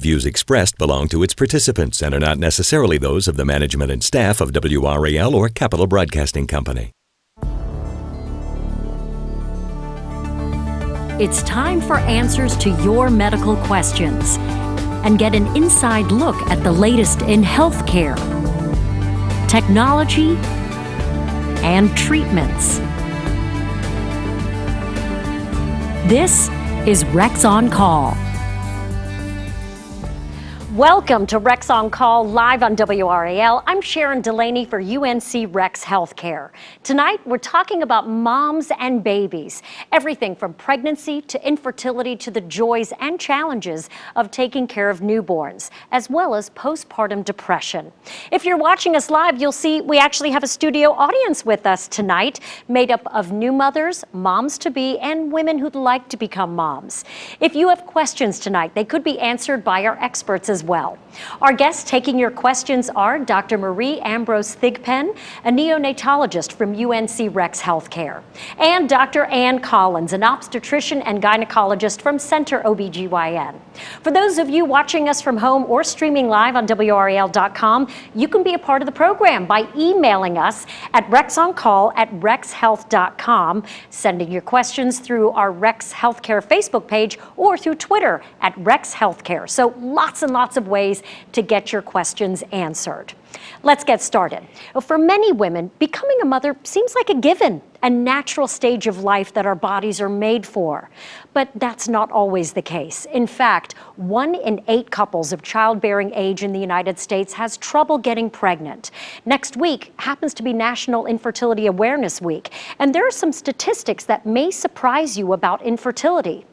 Views expressed belong to its participants and are not necessarily those of the management and staff of WRAL or Capital Broadcasting Company. It's time for answers to your medical questions and get an inside look at the latest in healthcare, technology, and treatments. This is Rex on Call. Welcome to Rex on Call, live on WRAL. I'm Sharon Delaney for UNC Rex Healthcare. Tonight, we're talking about moms and babies. Everything from pregnancy to infertility to the joys and challenges of taking care of newborns, as well as postpartum depression. If you're watching us live, you'll see we actually have a studio audience with us tonight, made up of new mothers, moms-to-be, and women who'd like to become moms. If you have questions tonight, they could be answered by our experts as well. Our guests taking your questions are Dr. Marie Ambrose Thigpen, a neonatologist from UNC Rex Healthcare, and Dr. Ann Collins, an obstetrician and gynecologist from Center OBGYN. For those of you watching us from home or streaming live on WRAL.com, you can be a part of the program by emailing us at rexoncall@rexhealth.com, sending your questions through our Rex Healthcare Facebook page or through Twitter at Rex Healthcare. So lots and lots of ways to get your questions answered. Let's get started. For many women, becoming a mother seems like a given, a natural stage of life that our bodies are made for. But that's not always the case. In fact, 1 in 8 couples of childbearing age in the United States has trouble getting pregnant. Next week happens to be National Infertility Awareness Week, and there are some statistics that may surprise you about infertility.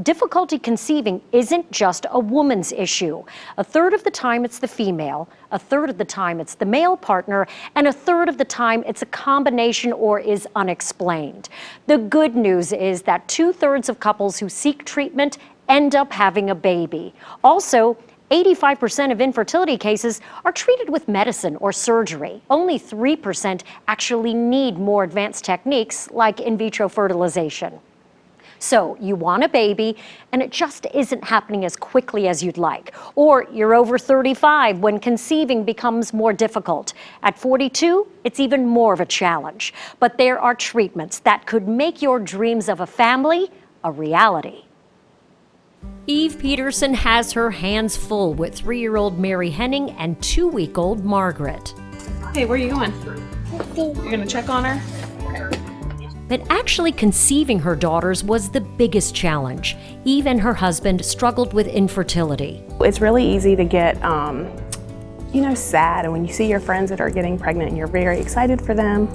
Difficulty conceiving isn't just a woman's issue. A third of the time it's the female, a third of the time it's the male partner, and a third of the time it's a combination or is unexplained. The good news is that 2/3 of couples who seek treatment end up having a baby. Also, 85% of infertility cases are treated with medicine or surgery. Only 3% actually need more advanced techniques like in vitro fertilization. So you want a baby, and it just isn't happening as quickly as you'd like. Or you're over 35 when conceiving becomes more difficult. At 42, it's even more of a challenge. But there are treatments that could make your dreams of a family a reality. Eve Peterson has her hands full with 3-year-old Mary Henning and 2-week-old Margaret. Hey, where are you going? You're going to check on her? But actually conceiving her daughters was the biggest challenge. Eve and her husband struggled with infertility. It's really easy to get, sad, and when you see your friends that are getting pregnant and you're very excited for them,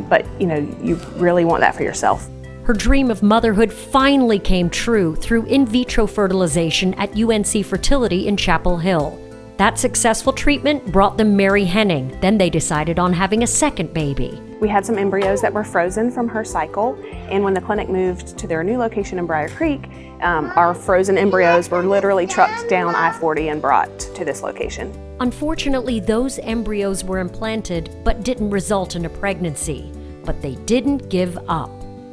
but you really want that for yourself. Her dream of motherhood finally came true through in vitro fertilization at UNC Fertility in Chapel Hill. That successful treatment brought them Mary Henning. Then they decided on having a second baby. We had some embryos that were frozen from her cycle, and when the clinic moved to their new location in Briar Creek, our frozen embryos were literally trucked down I-40 and brought to this location. Unfortunately, those embryos were implanted but didn't result in a pregnancy. But they didn't give up.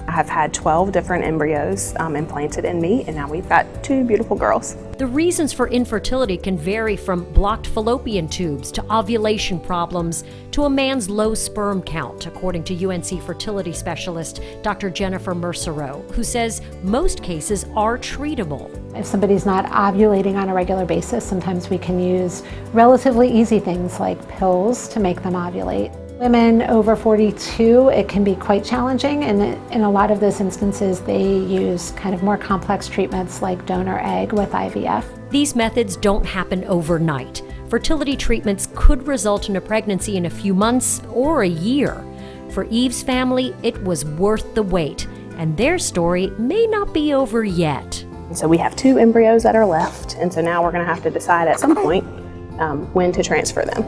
I have had 12 different embryos implanted in me, and now we've got 2 beautiful girls. The reasons for infertility can vary from blocked fallopian tubes to ovulation problems to a man's low sperm count, according to UNC fertility specialist Dr. Jennifer Mercereau, who says most cases are treatable. If somebody's not ovulating on a regular basis, sometimes we can use relatively easy things like pills to make them ovulate. Women over 42, it can be quite challenging, and in a lot of those instances, they use kind of more complex treatments like donor egg with IVF. These methods don't happen overnight. Fertility treatments could result in a pregnancy in a few months or a year. For Eve's family, it was worth the wait, and their story may not be over yet. So we have 2 embryos that are left, and so now we're going to have to decide at some point when to transfer them.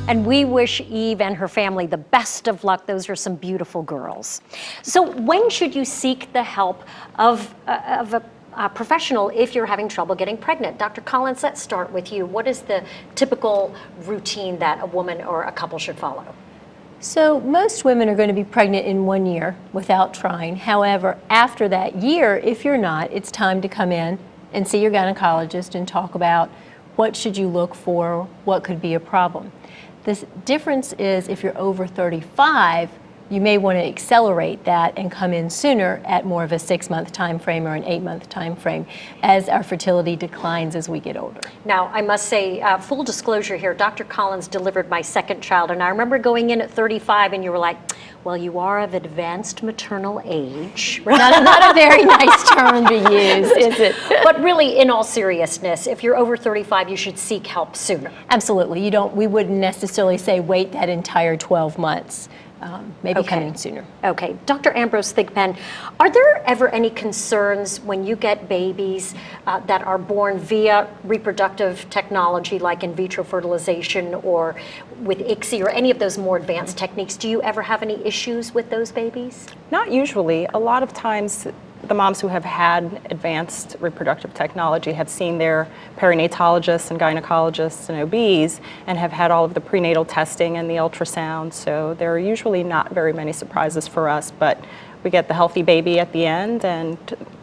And we wish Eve and her family the best of luck. Those are some beautiful girls. So when should you seek the help of a professional if you're having trouble getting pregnant? Dr. Collins, let's start with you. What is the typical routine that a woman or a couple should follow? So most women are going to be pregnant in 1 year without trying. However, after that year, if you're not, it's time to come in and see your gynecologist and talk about what should you look for, what could be a problem. The difference is if you're over 35, you may want to accelerate that and come in sooner at more of a 6-month time frame or an 8-month time frame as our fertility declines as we get older. Now, I must say, full disclosure here, Dr. Collins delivered my second child, and I remember going in at 35 and you were like, well, you are of advanced maternal age. Not a very nice term to use, is it? But really, in all seriousness, if you're over 35, you should seek help sooner. Absolutely. We wouldn't necessarily say wait that entire 12 months. Maybe Okay. coming sooner. Okay, Dr. Ambrose Thigpen, are there ever any concerns when you get babies that are born via reproductive technology like in vitro fertilization or with ICSI or any of those more advanced techniques? Do you ever have any issues with those babies? Not usually. A lot of times the moms who have had advanced reproductive technology have seen their perinatologists and gynecologists and OBs and have had all of the prenatal testing and the ultrasound, so there are usually not very many surprises for us, but we get the healthy baby at the end and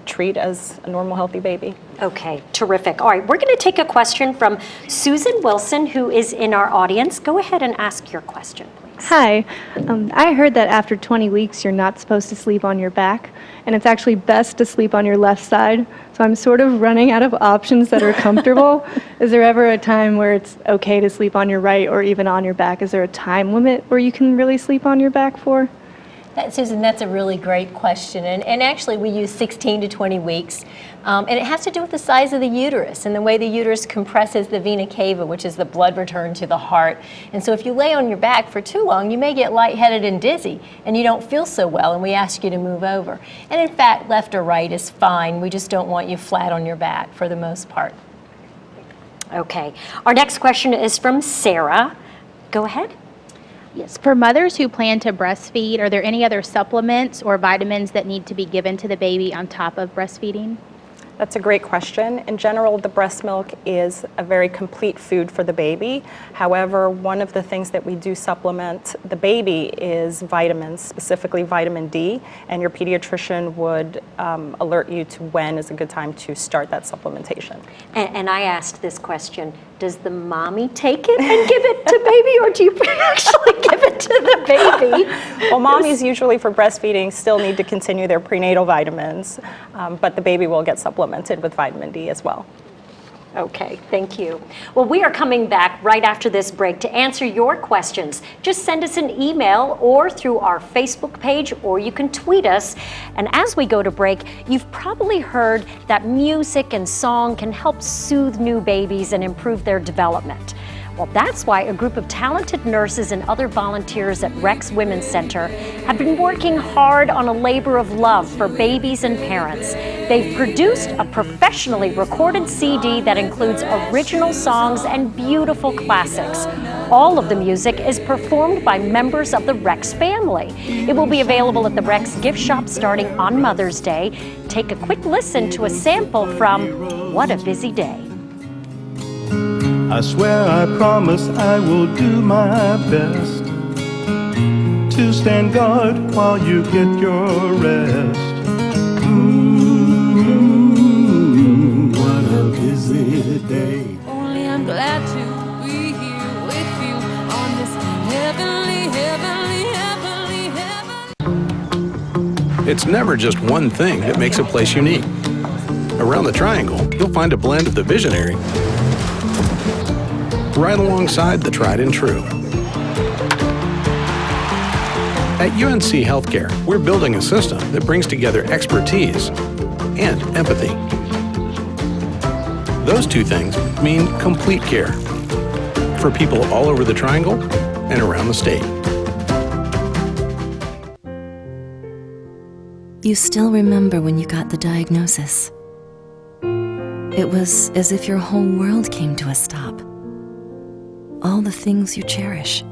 treat as a normal healthy baby. Okay, terrific. All right, we're going to take a question from Susan Wilson, who is in our audience. Go ahead and ask your question, please. Hi. I heard that after 20 weeks you're not supposed to sleep on your back, and it's actually best to sleep on your left side. So I'm sort of running out of options that are comfortable. Is there ever a time where it's okay to sleep on your right or even on your back? Is there a time limit where you can really sleep on your back for? Susan, that's a really great question. And actually, we use 16 to 20 weeks. And it has to do with the size of the uterus and the way the uterus compresses the vena cava, which is the blood return to the heart. And so if you lay on your back for too long, you may get lightheaded and dizzy, and you don't feel so well, and we ask you to move over. And in fact, left or right is fine. We just don't want you flat on your back for the most part. Okay, our next question is from Sarah. Go ahead. Yes, for mothers who plan to breastfeed, are there any other supplements or vitamins that need to be given to the baby on top of breastfeeding? That's a great question. In general, the breast milk is a very complete food for the baby. However, one of the things that we do supplement the baby is vitamins, specifically vitamin D, and your pediatrician would alert you to when is a good time to start that supplementation. And I asked this question, does the mommy take it and give it to baby, or do you actually give it to the baby? Well, mommies usually for breastfeeding still need to continue their prenatal vitamins, but the baby will get supplemented with vitamin D as well. Okay, thank you. Well, we are coming back right after this break to answer your questions. Just send us an email or through our Facebook page, or you can tweet us. And as we go to break, you've probably heard that music and song can help soothe new babies and improve their development. Well, that's why a group of talented nurses and other volunteers at Rex Women's Center have been working hard on a labor of love for babies and parents. They've produced a professionally recorded CD that includes original songs and beautiful classics. All of the music is performed by members of the Rex family. It will be available at the Rex gift shop starting on Mother's Day. Take a quick listen to a sample from What a Busy Day. I swear I promise I will do my best to stand guard while you get your rest. What a busy day. Only I'm glad to be here with you on this heavenly, heavenly, heavenly, heavenly. It's never just one thing that makes a place unique. Around the Triangle, you'll find a blend of the visionary right alongside the tried and true. At UNC Healthcare, we're building a system that brings together expertise and empathy. Those two things mean complete care for people all over the Triangle and around the state. You still remember when you got the diagnosis. It was as if your whole world came to a stop. All the things you cherish.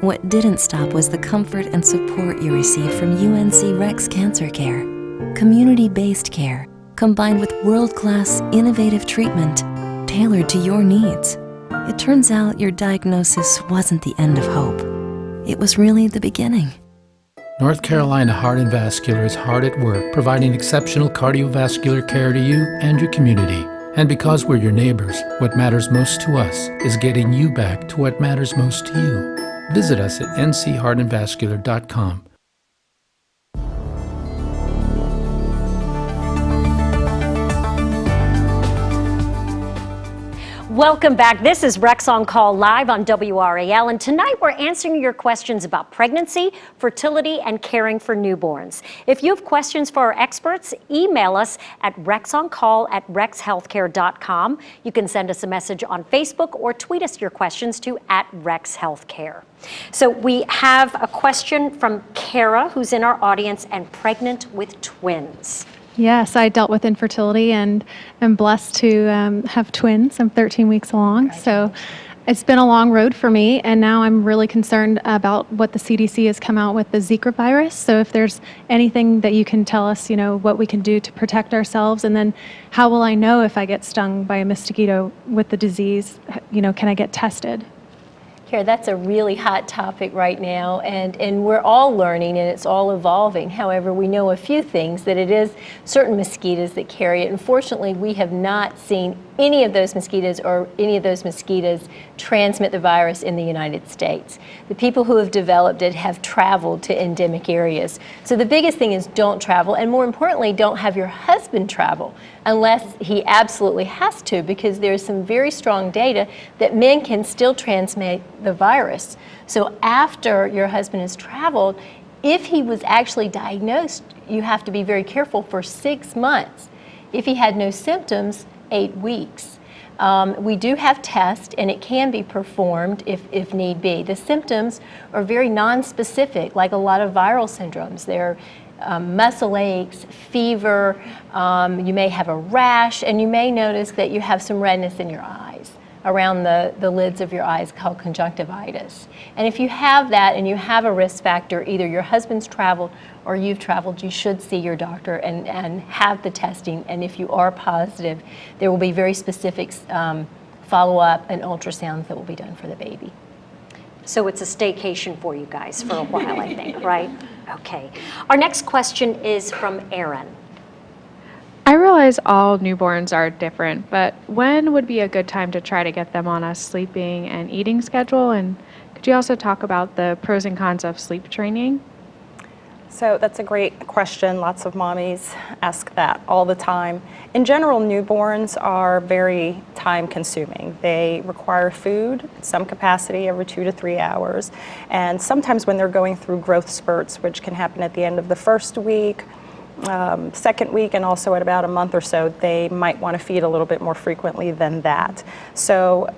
What didn't stop was the comfort and support you received from UNC Rex Cancer Care. Community-based care, combined with world-class, innovative treatment tailored to your needs. It turns out your diagnosis wasn't the end of hope. It was really the beginning. North Carolina Heart and Vascular is hard at work providing exceptional cardiovascular care to you and your community. And because we're your neighbors, what matters most to us is getting you back to what matters most to you. Visit us at ncheartandvascular.com. Welcome back. This is Rex on Call live on WRAL, and tonight we're answering your questions about pregnancy, fertility, and caring for newborns. If you have questions for our experts, email us at rexoncall@rexhealthcare.com. You can send us a message on Facebook or tweet us your questions to @RexHealthcare. So we have a question from Kara, who's in our audience and pregnant with twins. Yes, I dealt with infertility and am blessed to have twins. I'm 13 weeks along, so it's been a long road for me, and now I'm really concerned about what the CDC has come out with the Zika virus. So if there's anything that you can tell us, what we can do to protect ourselves, and then how will I know if I get stung by a mosquito with the disease? Can I get tested? Kara, that's a really hot topic right now, and we're all learning and it's all evolving. However, we know a few things, that it is certain mosquitoes that carry it. Unfortunately, we have not seen any of those mosquitoes transmit the virus in the United States. The people who have developed it have traveled to endemic areas. So the biggest thing is don't travel, and more importantly, don't have your husband travel unless he absolutely has to, because there's some very strong data that men can still transmit the virus. So after your husband has traveled, if he was actually diagnosed, you have to be very careful for 6 months. If he had no symptoms, 8 weeks. We do have tests, and it can be performed if need be. The symptoms are very non-specific, like a lot of viral syndromes. They're muscle aches, fever, you may have a rash, and you may notice that you have some redness in your eyes, around the lids of your eyes, called conjunctivitis. And if you have that and you have a risk factor, either your husband's traveled or you've traveled, you should see your doctor and have the testing. And if you are positive, there will be very specific follow-up and ultrasounds that will be done for the baby. So it's a staycation for you guys for a while, I think, right? Okay. Our next question is from Aaron. I realize all newborns are different, but when would be a good time to try to get them on a sleeping and eating schedule? And could you also talk about the pros and cons of sleep training? So that's a great question. Lots of mommies ask that all the time. In general, newborns are very time consuming. They require food, some capacity, every 2 to 3 hours. And sometimes when they're going through growth spurts, which can happen at the end of the first week, second week, and also at about a month or so, they might want to feed a little bit more frequently than that. So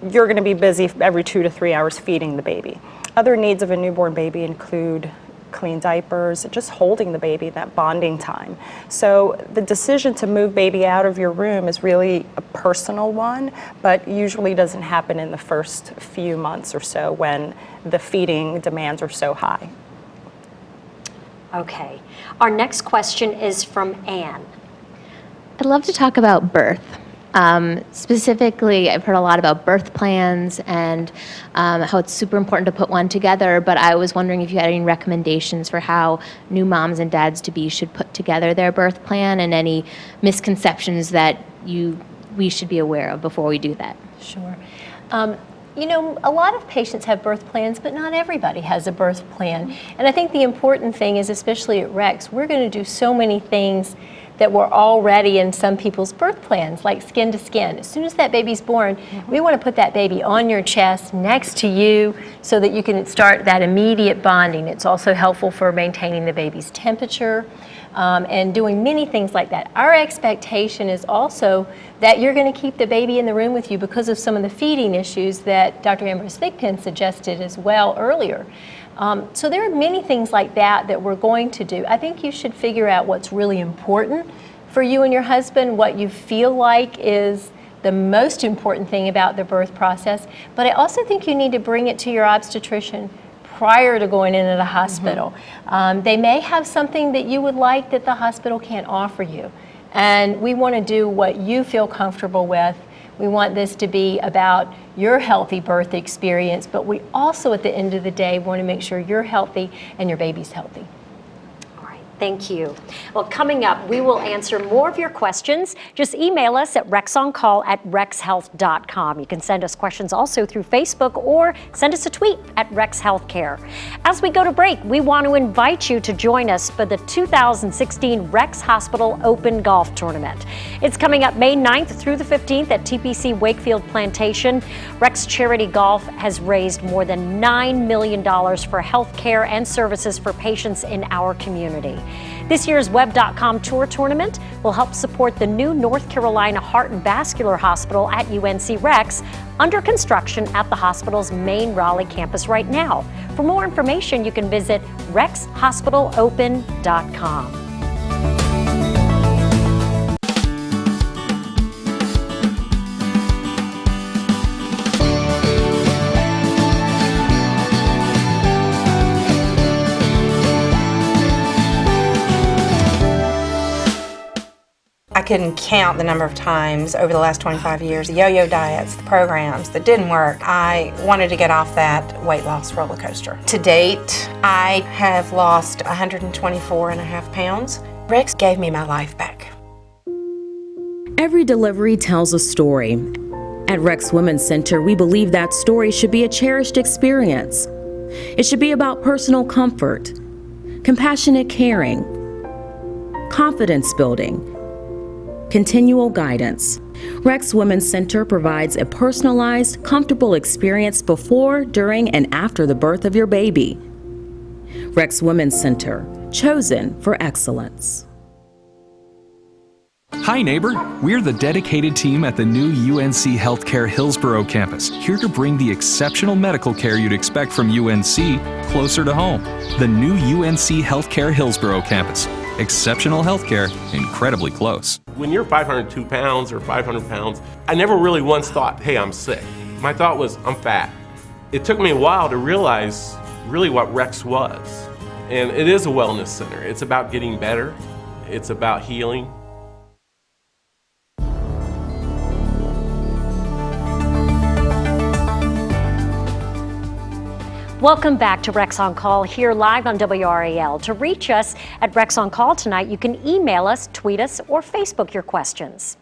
you're going to be busy every 2 to 3 hours feeding the baby. Other needs of a newborn baby include clean diapers, just holding the baby, that bonding time. So the decision to move baby out of your room is really a personal one, but usually doesn't happen in the first few months or so when the feeding demands are so high. Okay. Our next question is from Anne. I'd love to talk about birth. Specifically, I've heard a lot about birth plans and how it's super important to put one together, but I was wondering if you had any recommendations for how new moms and dads-to-be should put together their birth plan, and any misconceptions that we should be aware of before we do that. Sure. A lot of patients have birth plans, but not everybody has a birth plan. And I think the important thing is, especially at Rex, we're going to do so many things that were already in some people's birth plans, like skin to skin. As soon as that baby's born, we want to put that baby on your chest next to you so that you can start that immediate bonding. It's also helpful for maintaining the baby's temperature and doing many things like that. Our expectation is also that you're going to keep the baby in the room with you because of some of the feeding issues that Dr. Ambrose Thigpen suggested as well earlier. So there are many things like that that we're going to do. I think you should figure out what's really important for you and your husband, what you feel like is the most important thing about the birth process. But I also think you need to bring it to your obstetrician prior to going into the hospital. They may have something that you would like that the hospital can't offer you. And we want to do what you feel comfortable with. We want this to be about your healthy birth experience, but we also, at the end of the day, want to make sure you're healthy and your baby's healthy. Thank you. Well, coming up, we will answer more of your questions. Just email us at rexoncall@rexhealth.com. You can send us questions also through Facebook or send us a tweet at Rex Healthcare. As we go to break, we want to invite you to join us for the 2016 Rex Hospital Open Golf Tournament. It's coming up May 9th through the 15th at TPC Wakefield Plantation. Rex Charity Golf has raised more than $9 million for health care and services for patients in our community. This year's Web.com Tour Tournament will help support the new North Carolina Heart and Vascular Hospital at UNC Rex, under construction at the hospital's main Raleigh campus right now. For more information, you can visit rexhospitalopen.com. I couldn't count the number of times over the last 25 years, the yo-yo diets, the programs that didn't work. I wanted to get off that weight loss roller coaster. To date, I have lost 124.5 pounds. Rex gave me my life back. Every delivery tells a story. At Rex Women's Center, we believe that story should be a cherished experience. It should be about personal comfort, compassionate caring, confidence building, continual guidance. Rex Women's Center provides a personalized, comfortable experience before, during, and after the birth of your baby. Rex Women's Center, chosen for excellence. Hi neighbor, we're the dedicated team at the new UNC Healthcare Hillsborough campus, here to bring the exceptional medical care you'd expect from UNC closer to home. The new UNC Healthcare Hillsborough campus. Exceptional healthcare, incredibly close. When you're 502 pounds or 500 pounds, I never really once thought, hey, I'm sick. My thought was, I'm fat. It took me a while to realize really what Rex was. And it is a wellness center. It's about getting better. It's about healing. Welcome back to Rex on Call, here live on WRAL. To reach us at Rex on Call tonight, you can email us, tweet us, or Facebook your questions.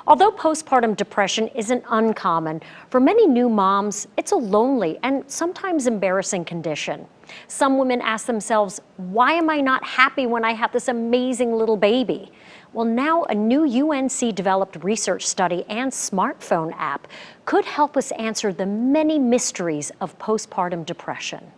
Although postpartum depression isn't uncommon, for many new moms, it's a lonely and sometimes embarrassing condition. Some women ask themselves, why am I not happy when I have this amazing little baby? Well, now a new UNC-developed research study and smartphone app could help us answer the many mysteries of postpartum depression.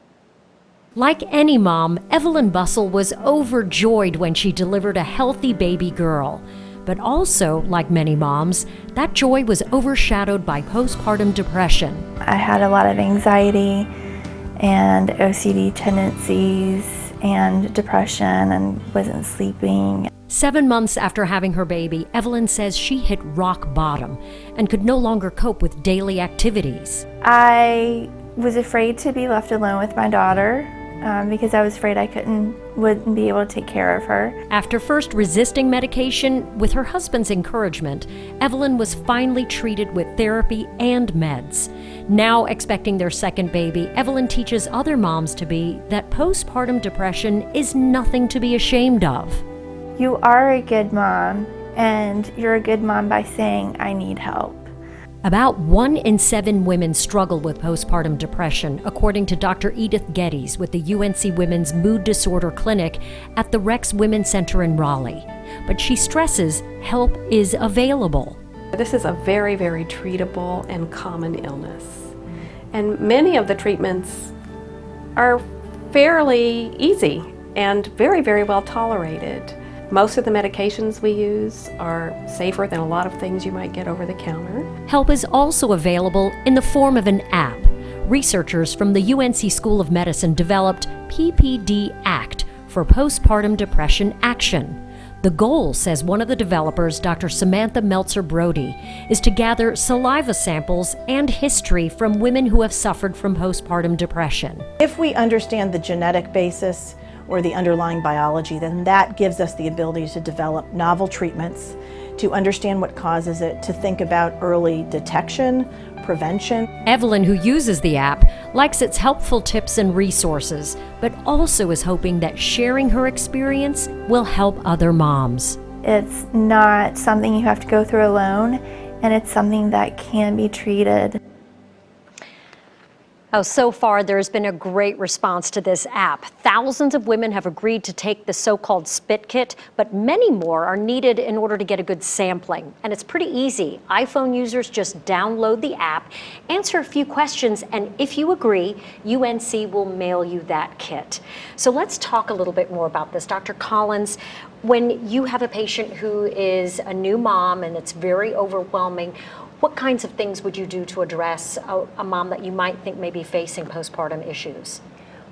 Like any mom, Evelyn Bussell was overjoyed when she delivered a healthy baby girl. But also, like many moms, that joy was overshadowed by postpartum depression. I had a lot of anxiety and OCD tendencies and depression and wasn't sleeping. 7 months after having her baby, Evelyn says she hit rock bottom and could no longer cope with daily activities. I was afraid to be left alone with my daughter because I was afraid I wouldn't be able to take care of her. After first resisting medication, with her husband's encouragement, Evelyn was finally treated with therapy and meds. Now expecting their second baby, Evelyn teaches other moms to be that postpartum depression is nothing to be ashamed of. You are a good mom, and you're a good mom by saying, I need help. About 1 in 7 women struggle with postpartum depression, according to Dr. Edith Geddes with the UNC Women's Mood Disorder Clinic at the Rex Women's Center in Raleigh. But she stresses help is available. This is a very, very treatable and common illness. And many of the treatments are fairly easy and very, very well tolerated. Most of the medications we use are safer than a lot of things you might get over the counter. Help is also available in the form of an app. Researchers from the UNC School of Medicine developed PPD ACT for postpartum depression action. The goal, says one of the developers, Dr. Samantha Meltzer-Brody, is to gather saliva samples and history from women who have suffered from postpartum depression. If we understand the genetic basis or the underlying biology, then that gives us the ability to develop novel treatments to understand what causes it, to think about early detection, prevention. Evelyn, who uses the app, likes its helpful tips and resources, but also is hoping that sharing her experience will help other moms. It's not something you have to go through alone, and it's something that can be treated. Oh, so far there's been a great response to this app. Thousands of women have agreed to take the so-called spit kit, but many more are needed in order to get a good sampling. And it's pretty easy. iPhone users just download the app, answer a few questions, and if you agree, UNC will mail you that kit. So let's talk a little bit more about this. Dr. Collins, when you have a patient who is a new mom and it's very overwhelming, what kinds of things would you do to address a mom that you might think may be facing postpartum issues?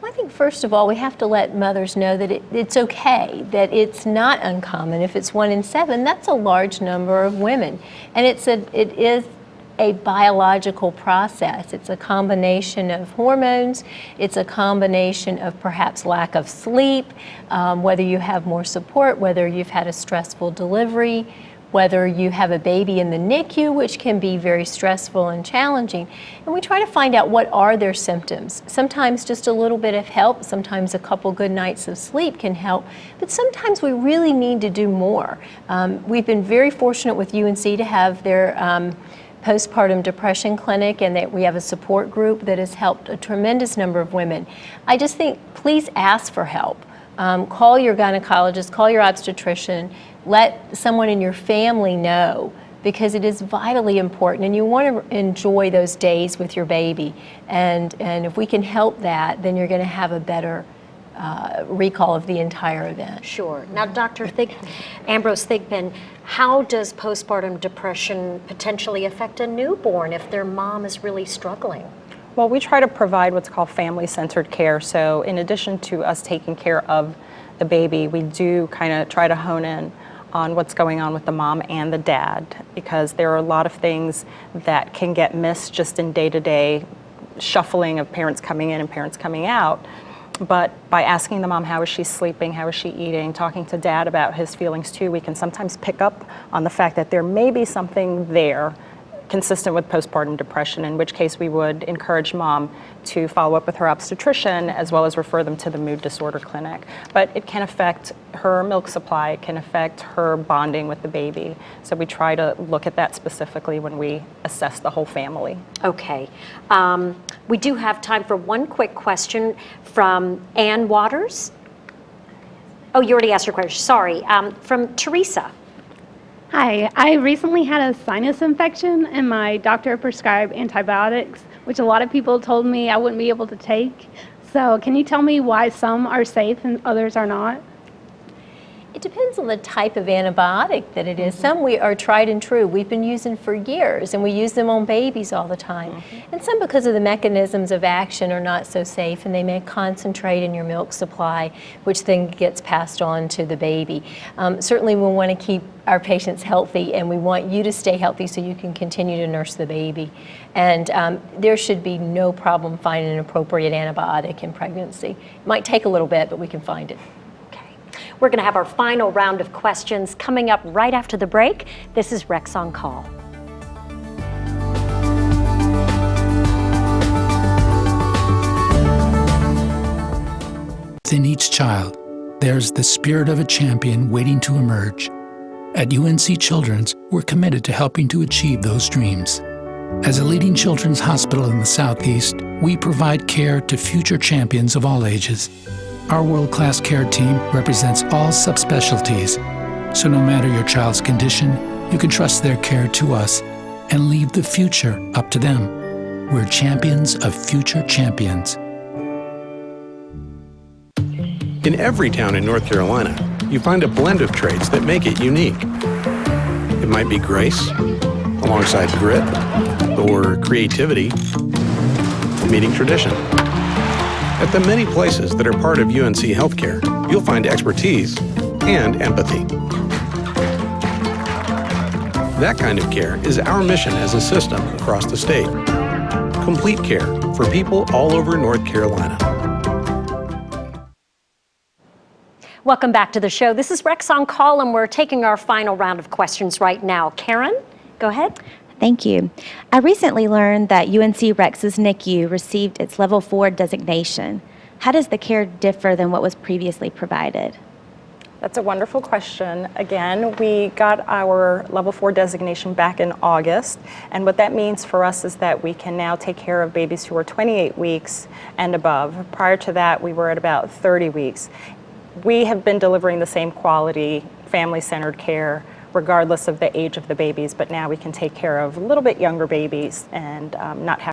Well, I think first of all, we have to let mothers know that it's okay, that it's not uncommon. If it's 1 in 7, that's a large number of women. And it is a biological process. It's a combination of hormones. It's a combination of perhaps lack of sleep, whether you have more support, whether you've had a stressful delivery, whether you have a baby in the NICU, which can be very stressful and challenging. And we try to find out what are their symptoms. Sometimes just a little bit of help, sometimes a couple good nights of sleep can help, but sometimes we really need to do more. We've been very fortunate with UNC to have their postpartum depression clinic, and that we have a support group that has helped a tremendous number of women. I just think, please ask for help. Call your gynecologist, call your obstetrician, let someone in your family know, because it is vitally important, and you want to enjoy those days with your baby. And if we can help that, then you're going to have a better recall of the entire event. Sure. Now, Dr. Ambrose Thigpen, how does postpartum depression potentially affect a newborn if their mom is really struggling? Well, we try to provide what's called family-centered care. So in addition to us taking care of the baby, we do kind of try to hone in on what's going on with the mom and the dad, because there are a lot of things that can get missed just in day-to-day shuffling of parents coming in and parents coming out. But by asking the mom, how is she sleeping, how is she eating, talking to dad about his feelings too, we can sometimes pick up on the fact that there may be something there consistent with postpartum depression, in which case we would encourage mom to follow up with her obstetrician as well as refer them to the mood disorder clinic. But it can affect her milk supply, it can affect her bonding with the baby. So we try to look at that specifically when we assess the whole family. Okay. We do have time for one quick question from Ann Waters. Oh, you already asked your question, sorry. From Teresa. Hi, I recently had a sinus infection and my doctor prescribed antibiotics, which a lot of people told me I wouldn't be able to take. So can you tell me why some are safe and others are not? It depends on the type of antibiotic that it is. Some we are tried and true. We've been using for years, and we use them on babies all the time. And some, because of the mechanisms of action, are not so safe, and they may concentrate in your milk supply, which then gets passed on to the baby. Certainly we want to keep our patients healthy, and we want you to stay healthy so you can continue to nurse the baby. And there should be no problem finding an appropriate antibiotic in pregnancy. It might take a little bit, but we can find it. We're going to have our final round of questions coming up right after the break. This is Rex on Call. Within each child, there's the spirit of a champion waiting to emerge. At UNC Children's, we're committed to helping to achieve those dreams. As a leading children's hospital in the Southeast, we provide care to future champions of all ages. Our world-class care team represents all subspecialties, so no matter your child's condition, you can trust their care to us and leave the future up to them. We're champions of future champions. In every town in North Carolina, you find a blend of traits that make it unique. It might be grace, alongside grit, or creativity, meeting tradition. At the many places that are part of UNC Healthcare, you'll find expertise and empathy. That kind of care is our mission as a system across the state. Complete care for people all over North Carolina. Welcome back to the show. This is Rex on Call, and we're taking our final round of questions right now. Karen, go ahead. Thank you. I recently learned that UNC Rex's NICU received its Level 4 designation. How does the care differ than what was previously provided? That's a wonderful question. Again, we got our Level 4 designation back in August, and what that means for us is that we can now take care of babies who are 28 weeks and above. Prior to that, we were at about 30 weeks. We have been delivering the same quality, family-centered care regardless of the age of the babies, but now we can take care of a little bit younger babies and not have